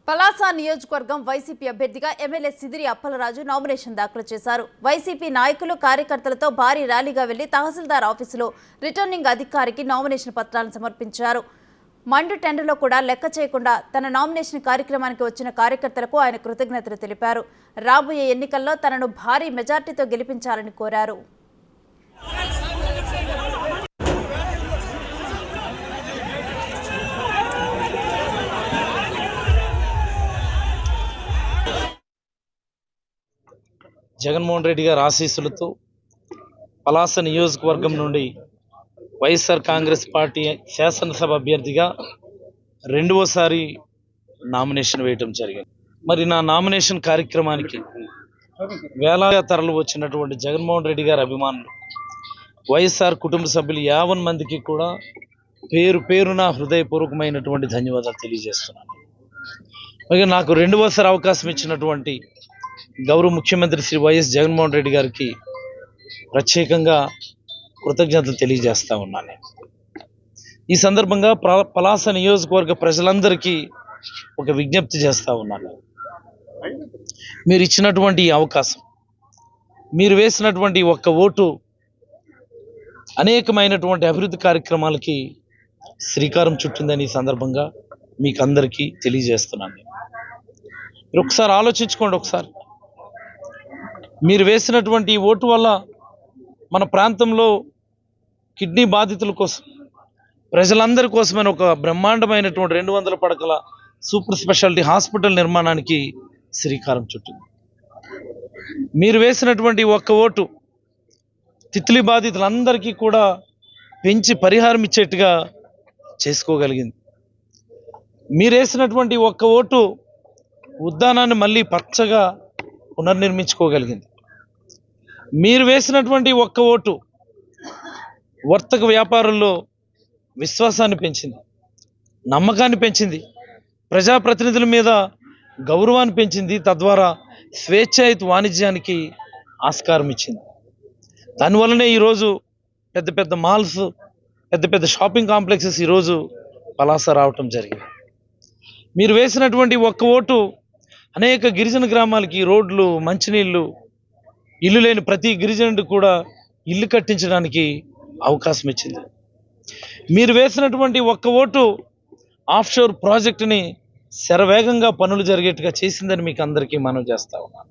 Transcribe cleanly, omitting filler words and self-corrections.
పలాస నియోజకవర్గం వైసీపీ అభ్యర్థిగా MLA Sidiri Appalaraju nomination దాఖలు చేశారు. వైసీపీ నాయకులు కార్యకర్తలతో భారీ ర్యాలీగా వెళ్లి తహసీల్దార్ ఆఫీసులో రిటర్నింగ్ అధికారికి నామినేషన్ పత్రాలను సమర్పించారు. మండు టెండర్లో కూడా లెక్క చేయకుండా తన నామినేషన్ కార్యక్రమానికి వచ్చిన కార్యకర్తలకు ఆయన కృతజ్ఞతలు తెలిపారు. రాబోయే ఎన్నికల్లో తనను భారీ మెజార్టీతో గెలిపించాలని కోరారు. జగన్మోహన్ రెడ్డి గారి ఆశీస్సులతో పలాస నియోజకవర్గం నుండి వైఎస్ఆర్ కాంగ్రెస్ పార్టీ శాసనసభ అభ్యర్థిగా రెండవసారి నామినేషన్ వేయటం జరిగింది. మరి నా నామినేషన్ కార్యక్రమానికి వేలాది తరలి వచ్చినటువంటి జగన్మోహన్ రెడ్డి గారి అభిమానులు, వైఎస్ఆర్ కుటుంబ సభ్యులు 50 మందికి కూడా పేరు పేరున హృదయపూర్వకమైనటువంటి ధన్యవాదాలు తెలియజేస్తున్నాను. మరి నాకు రెండవసారి అవకాశం ఇచ్చినటువంటి గౌరవ ముఖ్యమంత్రి శ్రీ వైఎస్ జగన్మోహన్ రెడ్డి గారికి ప్రత్యేకంగా కృతజ్ఞతలు తెలియజేస్తా ఉన్నాను. ఈ సందర్భంగా పలాస నియోజకవర్గ ప్రజలందరికీ ఒక విజ్ఞప్తి చేస్తా ఉన్నాను. మీరు ఇచ్చినటువంటి అవకాశం, మీరు వేసినటువంటి ఒక్క ఓటు అనేకమైనటువంటి అభివృద్ధి కార్యక్రమాలకి శ్రీకారం చుట్టిందని ఈ సందర్భంగా మీకు అందరికీ తెలియజేస్తున్నాను. మీరు ఒకసారి ఆలోచించుకోండి. ఒకసారి మీరు వేసినటువంటి ఓటు వల్ల మన ప్రాంతంలో కిడ్నీ బాధితుల కోసం, ప్రజలందరి కోసమైన ఒక బ్రహ్మాండమైనటువంటి 200 పడకల సూపర్ స్పెషాలిటీ హాస్పిటల్ నిర్మాణానికి శ్రీకారం చుట్టింది. మీరు వేసినటువంటి ఒక్క ఓటు తిత్లీ బాధితులందరికీ కూడా పెంచి పరిహారం ఇచ్చేట్టుగా చేసుకోగలిగింది. మీరు వేసినటువంటి ఒక్క ఓటు ఉద్యానాన్ని మళ్ళీ పచ్చగా పునర్నిర్మించుకోగలిగింది. మీరు వేసినటువంటి ఒక్క ఓటు వర్తక వ్యాపారుల్లో విశ్వాసాన్ని పెంచింది, నమ్మకాన్ని పెంచింది, ప్రజాప్రతినిధుల మీద గౌరవాన్ని పెంచింది, తద్వారా స్వేచ్ఛాయుత వాణిజ్యానికి ఆస్కారం ఇచ్చింది. దానివల్లనే ఈరోజు పెద్ద పెద్ద మాల్స్, పెద్ద పెద్ద షాపింగ్ కాంప్లెక్సెస్ ఈరోజు పలాస రావటం జరిగింది. మీరు వేసినటువంటి ఒక్క ఓటు అనేక గిరిజన గ్రామాలకి రోడ్లు, మంచినీళ్ళు, ఇల్లు లేని ప్రతి గిరిజనుడు కూడా ఇల్లు కట్టించడానికి అవకాశం ఇచ్చింది. మీరు వేసినటువంటి ఒక్క ఓటు ఆఫ్షోర్ ప్రాజెక్టుని శరవేగంగా పనులు జరిగేట్టుగా చేసిందని మీకు అందరికీ మనవి చేస్తా ఉన్నాను.